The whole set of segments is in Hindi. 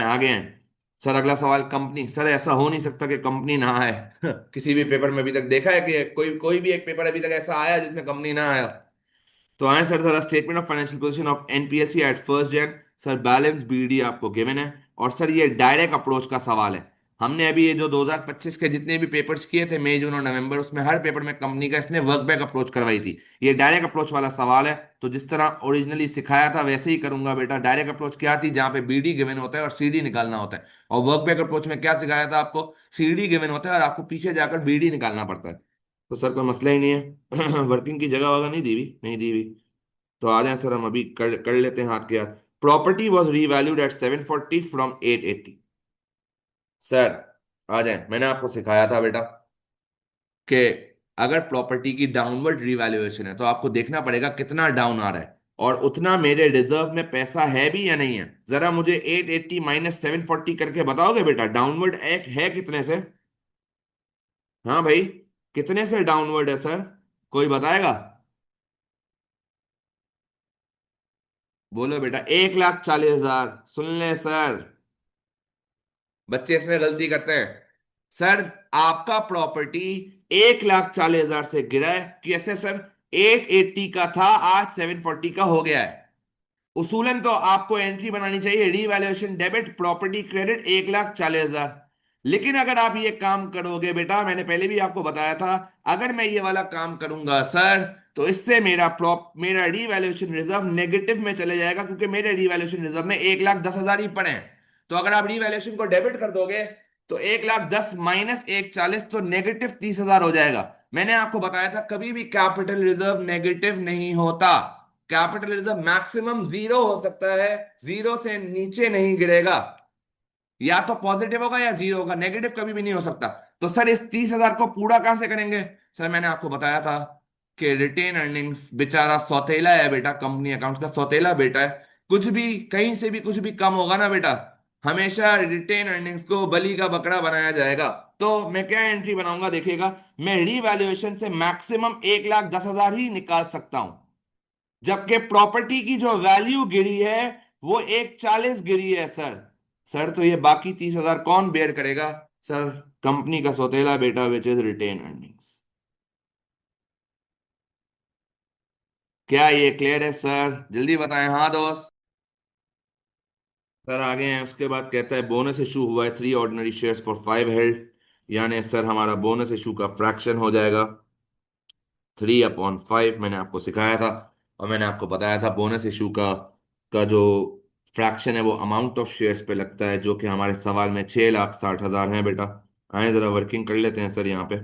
आगे हैं। सर अगला सवाल, कंपनी। सर ऐसा हो नहीं सकता कि कंपनी ना आए। किसी भी पेपर में अभी तक देखा है कि कोई कोई भी एक पेपर अभी तक ऐसा आया जिसमें कंपनी ना आया? तो आए सर, जरा statement of financial position of NPSC at first Jan. Sir balance BD आपको गिवन है। और सर ये डायरेक्ट अप्रोच का सवाल है। हमने अभी ये जो 2025 के जितने भी पेपर्स किए थे, मई जून और नवंबर, उसमें हर पेपर में कंपनी का इसने वर्क बैक अप्रोच करवाई थी। ये डायरेक्ट अप्रोच वाला सवाल है। तो जिस तरह ओरिजिनली सिखाया था वैसे ही करूंगा बेटा। डायरेक्ट अप्रोच क्या थी? जहां पे बीडी गिवन होता है और सीडी निकालना होता है। और वर्क बैक अप्रोच में क्या सिखाया था आपको? सीडी गिवन होता है और आपको पीछे जाकर बीडी निकालना पड़ता है। तो सर कोई मसला ही नहीं है। वर्किंग की जगह वगैरह नहीं दी हुई, नहीं दी हुई। तो आ जाए सर, हम अभी कर कर लेते हैं हाथ के हाथ। Property was revalued at 740 from 880। Sir आ जाए, मैंने आपको सिखाया था बेटा कि अगर प्रॉपर्टी की डाउनवर्ड रीवैल्यूएशन है तो आपको देखना पड़ेगा कितना डाउन आ रहा है, और उतना मेरे रिजर्व में पैसा है भी या नहीं है। जरा मुझे 880 माइनस 740 करके बताओगे बेटा, डाउनवर्ड एक है कितने से? हाँ भाई, कितने से डाउनवर्ड है सर? कोई बताएगा? बोलो बेटा। 1,40,000। सुन ले सर, बच्चे इसमें गलती करते हैं। सर आपका प्रॉपर्टी 1,40,000 से गिरा है। कैसे सर? 880 का था, आज 740 का हो गया है। उसूलन तो आपको एंट्री बनानी चाहिए रीवैल्यूएशन डेबिट प्रॉपर्टी क्रेडिट 1,40,000। लेकिन अगर आप ये काम करोगे बेटा, मैंने पहले भी आपको बताया था, अगर मैं ये वाला काम करूंगा सर, तो इससे मेरा रीवैल्यूएशन रिजर्व नेगेटिव में चले जाएगा, क्योंकि मेरे रीवैल्यूएशन रिजर्व में 1,10,000 ही पड़े हैं। तो अगर आप रीवैल्यूएशन को डेबिट कर दोगे, तो 1,10,000 माइनस 1,40 तो नेगेटिव 30,000 हो जाएगा। मैंने आपको बताया था कभी भी कैपिटल रिजर्व नेगेटिव नहीं होता। कैपिटल रिजर्व मैक्सिमम जीरो हो सकता है, जीरो से नीचे नहीं गिरेगा। या तो पॉजिटिव होगा या जीरो होगा, नेगेटिव कभी भी नहीं हो सकता। तो सर इस 30,000 को पूरा कहां से करेंगे? सर मैंने आपको बताया था कि रिटेन अर्निंग्स बेचारा सौतेला है बेटा, कंपनी अकाउंट्स का सौतेला बेटा है। कुछ भी कहीं से भी कुछ भी कम होगा ना बेटा, हमेशा रिटेन अर्निंग्स को बलि का बकरा बनाया जाएगा। तो मैं क्या एंट्री बनाऊंगा देखिएगा, मैं रीवैल्यूएशन से मैक्सिमम 1,10,000 ही निकाल सकता हूं, जबकि प्रॉपर्टी की जो वैल्यू गिरी है वो 1,40 गिरी है सर। सर तो ये बाकी 30,000 कौन बेयर करेगा? सर कंपनी का सौतेला बेटा, विच इज रिटेन अर्निंग्स। क्या ये क्लियर है सर? जल्दी बताएं हाँ दोस्त। सर आगे हैं, उसके बाद कहता है बोनस इशू हुआ है 3 ऑर्डिनरी शेयर्स फॉर 5 हेल्ड। यानी सर हमारा बोनस इशू का फ्रैक्शन हो जाएगा 3/5। मैंने आपको सिखाया था, और मैंने आपको बताया था बोनस इशू का जो फ्रैक्शन है वो अमाउंट ऑफ शेयर्स पे लगता है, जो कि हमारे सवाल में 6,60,000 है बेटा। आए जरा वर्किंग कर लेते हैं सर यहाँ पे।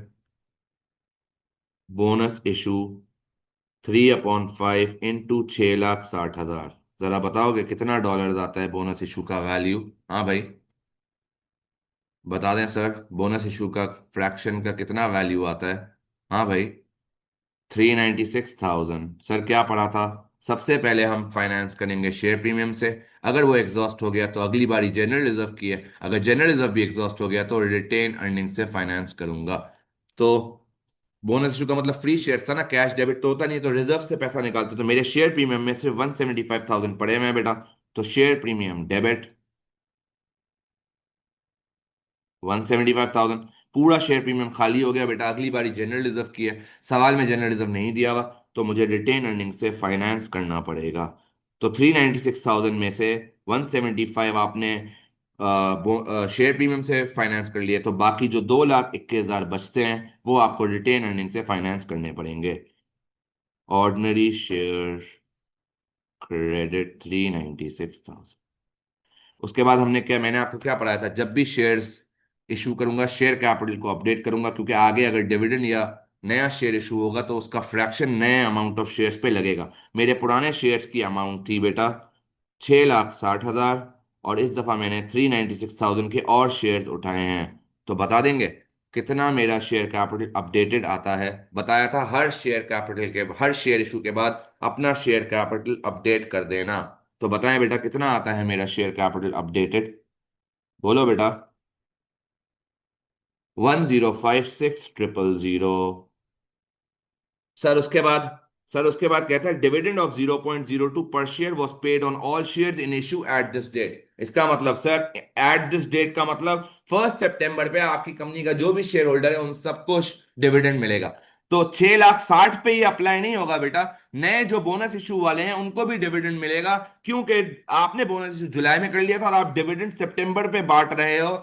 Bonus issue 3/5 into 6,60,000। जरा बताओगे कितना डॉलर आता है बोनस इशू का वैल्यू? हाँ भाई, बता दें सर, बोनस इशू का फ्रैक्शन का कितना वैल्यू आता है? हाँ भाई, 396,000। सर क्या पढ़ा था? सबसे पहले हम फाइनेंस करेंगे शेयर प्रीमियम से। अगर वो एग्जॉस्ट हो गया तो अगली बारी जनरल रिजर्व की है। अगर जनरल रिजर्व भी एग्जॉस्ट हो गया तो रिटेन अर्निंग से फाइनेंस करूंगा। तो बोनस इशू का मतलब फ्री शेयर था ना, कैश डेबिट तो होता नहीं, तो रिजर्व से पैसा निकालते। तो मेरे शेयर प्रीमियम में सिर्फ 175,000 पड़े हुए हैं बेटा। तो शेयर प्रीमियम डेबिट 175,000। पूरा शेयर प्रीमियम खाली हो गया बेटा, अगली बारी जनरल रिजर्व की है। सवाल में जनरल रिजर्व नहीं दिया हुआ, तो मुझे रिटेन अर्निंग से फाइनेंस करना पड़ेगा। तो 396,000 में से 175 आपने शेयर प्रीमियम से फाइनेंस कर लिए, तो बाकी जो 2,21,000 बचते हैं वो आपको रिटेन अर्निंग से फाइनेंस करने पड़ेंगे। Ordinary share credit 396,000। उसके बाद हमने क्या, मैंने आपको क्या पढ़ाया था? जब भी शेयर्स इशू करूंगा शेयर कैपिटल को अपडेट करूंगा, क्योंकि आगे अगर डिविडेंड या नया शेयर इशू होगा तो उसका फ्रैक्शन नए अमाउंट ऑफ शेयर्स पे लगेगा। मेरे पुराने शेयर्स की अमाउंट थी बेटा 6,60,000, और इस दफा मैंने 396,000 के और शेयर्स उठाए हैं। तो बता देंगे कितना मेरा शेयर कैपिटल अपडेटेड आता है? बताया था हर शेयर इशू के बाद अपना शेयर कैपिटल अपडेट कर देना। तो बताएं बेटा कितना आता है मेरा शेयर कैपिटल अपडेटेड? बोलो बेटा। 1,056,000। सर उसके बाद सर उसके बाद कहता है dividend of 0.02 per share was paid on all shares in issue at this date. इसका मतलब सर, एट दिस डेट का मतलब 1 सितंबर पे आपकी कंपनी का जो भी शेयर होल्डर है उन सबको डिविडेंड मिलेगा। तो 6,60,000 पे ही अप्लाई नहीं होगा बेटा, नए जो बोनस इशू वाले हैं उनको भी डिविडेंड मिलेगा, क्योंकि आपने बोनस इशू जुलाई में कर लिया था और आप डिविडेंड सितंबर पे बांट रहे हो।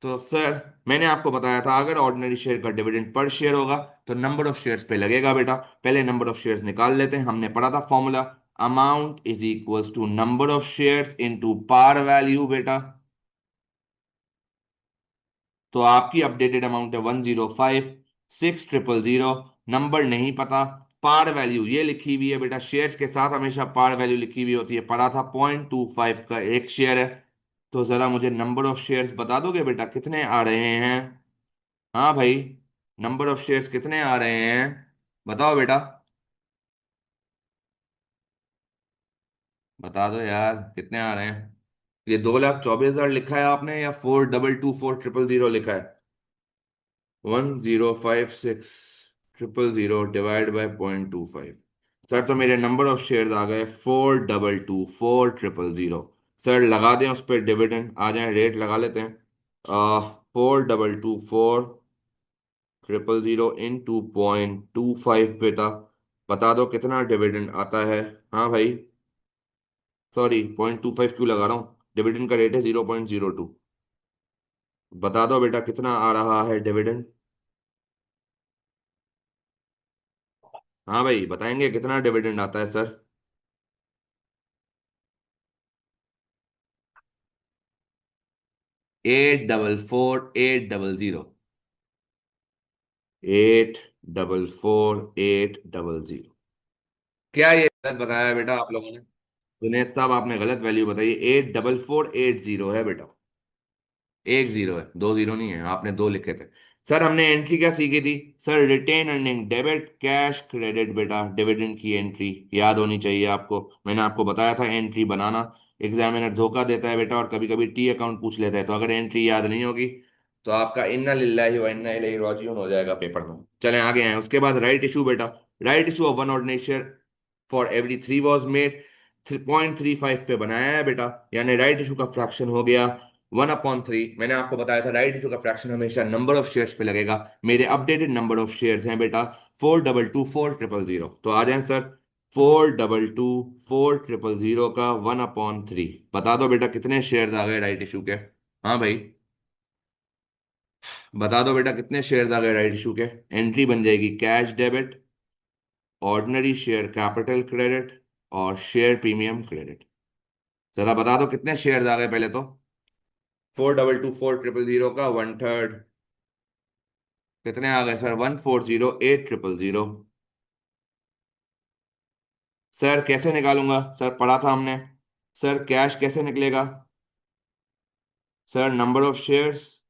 तो सर मैंने आपको बताया था अगर ऑर्डिनरी शेयर का डिविडेंड पर शेयर होगा तो नंबर ऑफ शेयर्स पे लगेगा बेटा। पहले नंबर ऑफ शेयर्स निकाल लेते हैं, हमने पढ़ा था formula, amount is equals to number of shares into par value बेटा। तो आपकी अपडेटेड अमाउंट है 105,600। नंबर नहीं पता, पार वैल्यू ये लिखी हुई है बेटा, शेयर्स के साथ हमेशा पार वैल्यू लिखी हुई होती है, पढ़ा था 0.25 का एक शेयर है। तो जरा मुझे नंबर ऑफ शेयर्स बता दोगे बेटा कितने आ रहे हैं? हाँ भाई, नंबर ऑफ शेयर्स कितने आ रहे हैं, बताओ बेटा। बता दो यार कितने आ रहे हैं। ये 2,24,000 लिखा है आपने या 4,224,000 लिखा है? 105,600 डिवाइड बाय 0.25। सर तो मेरे नंबर ऑफ शेयर्स आ गए 4,224,000। सर लगा दें उस पर डिविडेंड, आ जाए रेट लगा लेते हैं। 4,224,000 इन 2.25 बेटा, बता दो कितना डिविडेंड आता है। हाँ भाई, सॉरी 0.25 क्यों लगा रहा हूँ, डिविडेंड का रेट है 0.02। बता दो बेटा कितना आ रहा है डिविडेंड। हाँ भाई बताएंगे कितना डिविडेंड आता है सर? 844,800। 844,800। क्या ये गलत बताया बेटा आप लोगों ने? जुनेद साहब आपने गलत वैल्यू बताई, 844,800 है बेटा। एक जीरो है, दो जीरो नहीं है, आपने दो लिखे थे। सर हमने एंट्री क्या सीखी थी? Sir retain earning debit cash credit बेटा, डिविडेंड की एंट्री याद होनी चाहिए आपको। मैंने आपको बताया था एंट्री बनाना। एग्जामिनर धोखा देता है बेटा और कभी कभी टी अकाउंट पूछ लेता है, तो अगर एंट्री याद नहीं होगी तो आपका इन्ना लिल्लाहि व इन्ना इलैहि राजिऊन हो जाएगा पेपर में। चलें आगे हैं, उसके बाद राइट इशू बेटा। Right issue of one ordinary share for every three was made, 3.35 पे बनाया है बेटा, यानी राइट इशू का फ्रैक्शन हो गया 1/3। मैंने आपको बताया था राइट इशू का फ्रैक्शन हमेशा नंबर ऑफ शेयर्स पे लगेगा। मेरे अपडेटेड नंबर ऑफ शेयर्स हैं बेटा 4,224,000। तो आ जाएं सर, 4,224,000 का 1/3। बता दो बेटा कितने शेयर्स आ गए राइट इशू के। हाँ भाई, बता दो बेटा कितने शेयर्स आ गए राइट इशू के। एंट्री बन जाएगी cash debit, ordinary share capital credit और शेयर प्रीमियम क्रेडिट। जरा बता दो कितने शेयर्स आ गए पहले तो। 4,224,000 का 1/3 कितने आ गए सर? 1,40,800। सर कैसे निकालूंगा? सर पढ़ा था हमने। सर कैश कैसे निकलेगा? Sir number of shares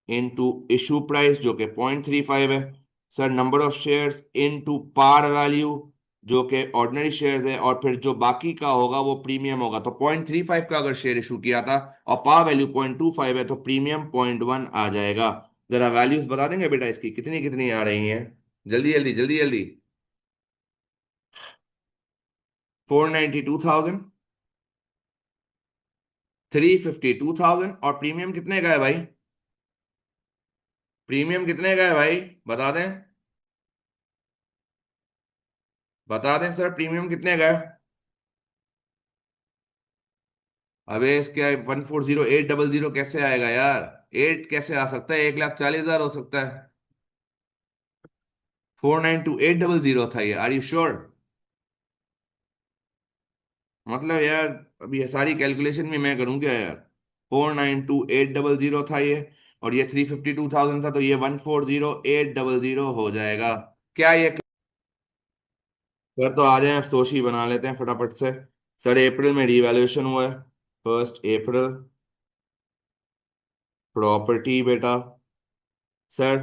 into issue price जो कि 0.35 है। Sir number of shares into par value जो कि ऑर्डिनरी शेयर्स है, और फिर जो बाकी का होगा वो प्रीमियम होगा। तो 0.35 का अगर शेयर इशू किया था और पार वैल्यू 0.25 है तो प्रीमियम 0.1 आ जाएगा। जरा वैल्यूज बता देंगे बेटा इसकी कितनी कितनी आ रही हैं? जल्दी जल्दी जल्दी जल्दी। 492,000, 352,000, और प्रीमियम कितने का है भाई? प्रीमियम कितने का है भाई? बता दें, बता दें सर प्रीमियम कितने का है? अबे इसके 1,40,800 कैसे आएगा यार? एट कैसे आ सकता है? 1,40,000 हो सकता है। 492,800 था ये, आर यू श्योर? मतलब यार अभी ये सारी कैलकुलेशन भी मैं करूं क्या यार? 492,800 था ये, और ये 352,000 था, तो ये 1,40,800 हो जाएगा। क्या ये? सर तो आ जाए सोशी बना लेते हैं फटाफट से। सर अप्रैल में रीवैल्यूएशन हुआ है, 1 अप्रैल। प्रॉपर्टी बेटा, सर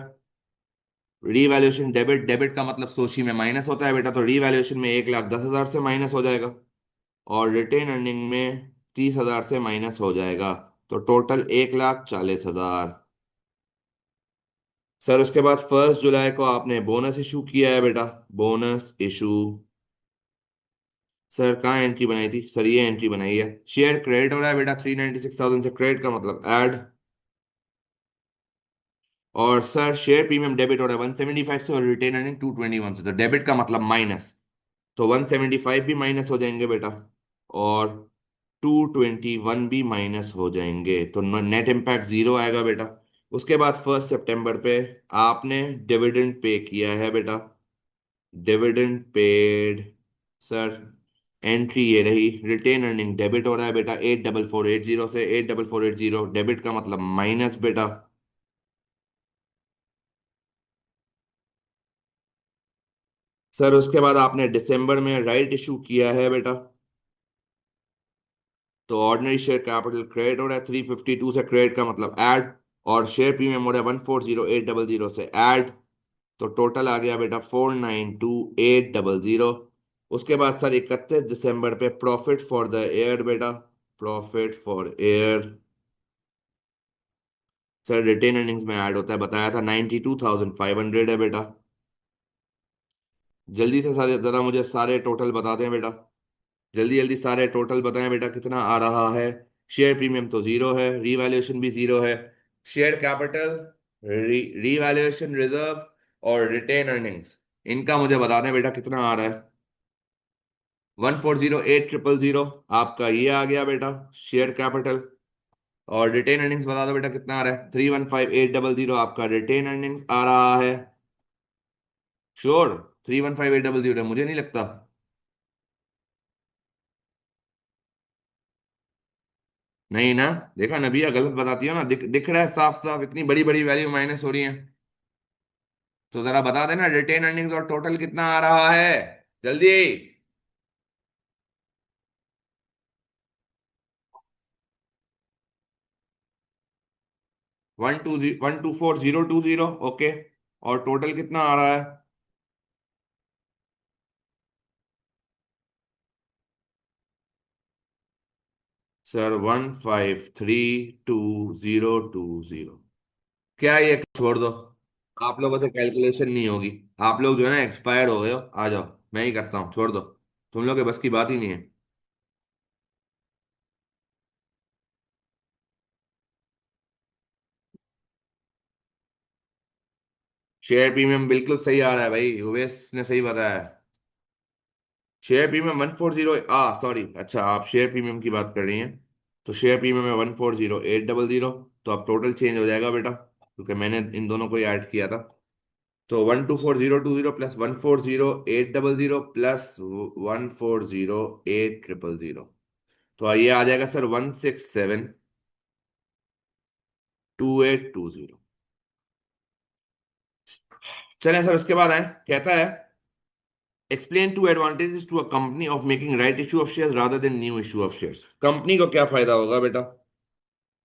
रीवैल्यूएशन डेबिट, डेबिट का मतलब सोशी में माइनस होता है बेटा, तो रीवैल्यूएशन में 1,10,000 से माइनस हो जाएगा, और रिटेन अर्निंग में 30,000 से माइनस हो जाएगा, तो टोटल 1,40,000। सर उसके बाद 1 जुलाई को आपने बोनस इशू किया है बेटा। Bonus issue. सर कहाँ एंट्री बनाई थी सर, ये एंट्री बनाई है। शेयर क्रेडिट हो रहा है बेटा 396,000 से, क्रेडिट का मतलब ऐड। और सर शेयर प्रीमियम डेबिट हो रहा है 175 से, और रिटेन अर्निंग 221 से, तो डेबिट का मतलब माइनस। तो 175 भी माइनस हो जाएंगे बेटा, और 221 भी माइनस हो जाएंगे, तो नेट इम्पैक्ट जीरो आएगा बेटा। उसके बाद 1 सितंबर पे आपने डिविडेंड पे किया है बेटा। Dividend paid. सर एंट्री ये रही, रिटेन अर्निंग डेबिट हो रहा है बेटा 84480 से, 84480 डेबिट का मतलब माइनस बेटा। सर उसके बाद आपने दिसंबर में राइट इशू किया है बेटा, तो ऑर्डिनरी शेयर कैपिटल क्रेडिट हो रहा है 352 से, क्रेडिट का मतलब ऐड। और शेयर प्रीमियम हो रहा है 140,800 से, ऐड। तो टोटल आ गया बेटा 492,800। उसके बाद सर 31 दिसंबर पे प्रॉफिट फॉर द ईयर बेटा। Profit for year. Sir retain earnings में ऐड होता है, बताया था 92,500 है बेटा। जल्दी से सारे जरा मुझे सारे टोटल बता दें बेटा। जल्दी जल्दी सारे टोटल बताएं बेटा कितना आ रहा है। शेयर प्रीमियम तो जीरो है, रीवैल्यूएशन भी जीरो है। शेयर कैपिटल, रीवैल्यूएशन रिजर्व और रिटेन अर्निंग्स, इनका मुझे बता दें बेटा कितना आ रहा है। 140,800 आपका ये आ गया बेटा शेयर कैपिटल। और रिटेन अर्निंग्स बता दो बेटा कितना आ रहा है। 315,800 आपका रिटेन अर्निंग्स आ रहा है। श्योर 315,800 मुझे नहीं लगता। नहीं ना। देखा ना भैया, गलत बताती हो ना, दिख रहा है साफ साफ, इतनी बड़ी बड़ी वैल्यू माइनस हो रही है। तो जरा बता देना रिटेन अर्निंग्स और टोटल कितना आ रहा है, जल्दी। 124,020, ओके। और टोटल कितना आ रहा है। सर 153,2,020। क्या ये छोड़ दो, आप लोगों से कैलकुलेशन नहीं होगी। आप लोग जो है ना एक्सपायर हो गए हो, आ जाओ मैं ही करता हूँ, छोड़ दो। तुम लोग के बस की बात ही नहीं है। शेयर प्रीमियम बिल्कुल सही आ रहा है भाई, उवेश ने सही बताया है। शेयर प्रीमियम 140, सॉरी, अच्छा आप शेयर प्रीमियम की बात कर रही हैं। तो शेयर प्रीमियम है 140,800। तो अब टोटल चेंज हो जाएगा बेटा, क्योंकि मैंने इन दोनों को ही ऐड किया था। तो 124,020 प्लस 140,800 प्लस 140,800। तो ये आ जाएगा सर 167,2820। चलें सर, उसके बाद आए, कहता है explain two advantages to a company of making right issue of shares rather than new issue of shares. Company को क्या फायदा होगा बेटा।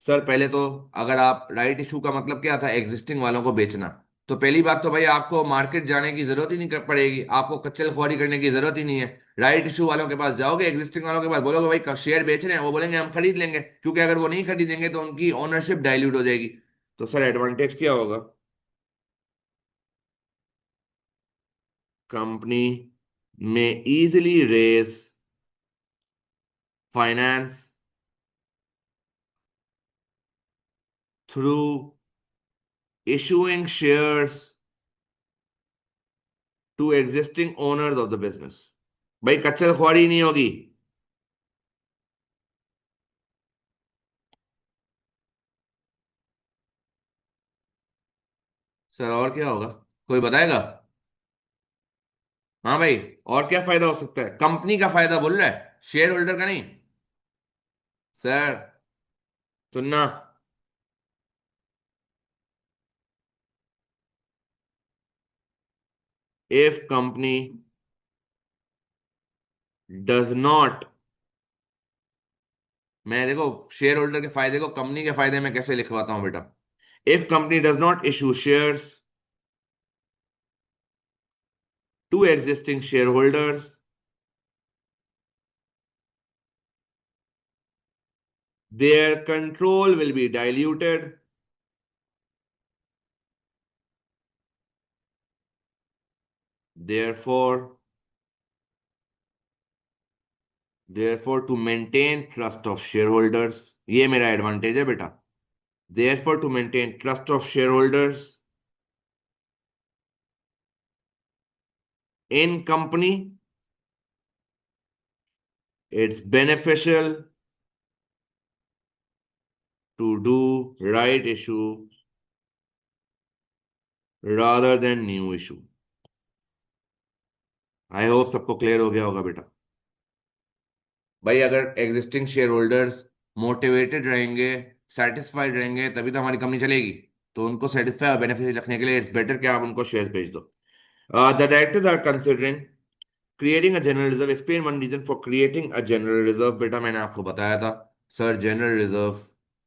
सर पहले तो, अगर आप राइट इशू का मतलब क्या था, एग्जिस्टिंग वालों को बेचना। तो पहली बात तो भाई आपको मार्केट जाने की जरूरत ही नहीं पड़ेगी, आपको कच्चल खुआरी करने की जरूरत ही नहीं है। राइट इशू वालों के पास जाओगे, एग्जिस्टिंग वालों के पास बोलोगे भाई शेयर बेच रहे हैं, वो बोलेंगे हम खरीद लेंगे, क्योंकि अगर वो नहीं खरीदेंगे तो उनकी ओनरशिप डाइल्यूट हो जाएगी। तो सर एडवांटेज क्या होगा। कंपनी में easily raise finance through issuing shares to existing owners of the business. भाई कच्चल खुआरी नहीं होगी। सर और क्या होगा, कोई बताएगा। हाँ भाई, और क्या फायदा हो सकता है, कंपनी का फायदा बोल रहा है, शेयर होल्डर का नहीं। सर सुनना, इफ कंपनी डज नॉट, मैं देखो शेयर होल्डर के फायदे को कंपनी के फायदे में कैसे लिखवाता हूं बेटा। If company does not issue shares to existing shareholders, their control will be diluted therefore therefore to maintain trust of shareholders, ये मेरा एडवांटेज है बेटा, therefore to maintain trust of shareholders in company, it's beneficial to do right issue rather than new issue. I hope सबको क्लियर हो गया होगा बेटा। भाई अगर एग्जिस्टिंग शेयर होल्डर्स मोटिवेटेड रहेंगे, सेटिस्फाइड रहेंगे, तभी तो हमारी कंपनी चलेगी। तो उनको सेटिस्फाई और बेनिफिशियल रखने के लिए इट्स बेटर कि आप उनको शेयर भेज दो। The directors are considering creating a general reserve. Explain one reason for creating a general reserve. बेटा मैंने आपको बताया था सर जनरल रिजर्व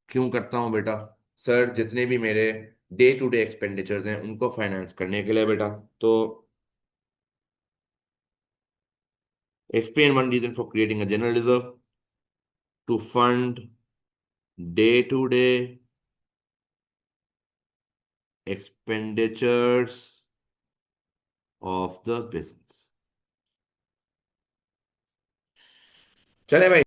क्यों करता हूँ बेटा। सर जितने भी मेरे डे टू डे एक्सपेंडिचर्स हैं उनको फाइनेंस करने के लिए बेटा। तो explain one reason for creating a general reserve to fund day to day expenditures of the business। चले भाई।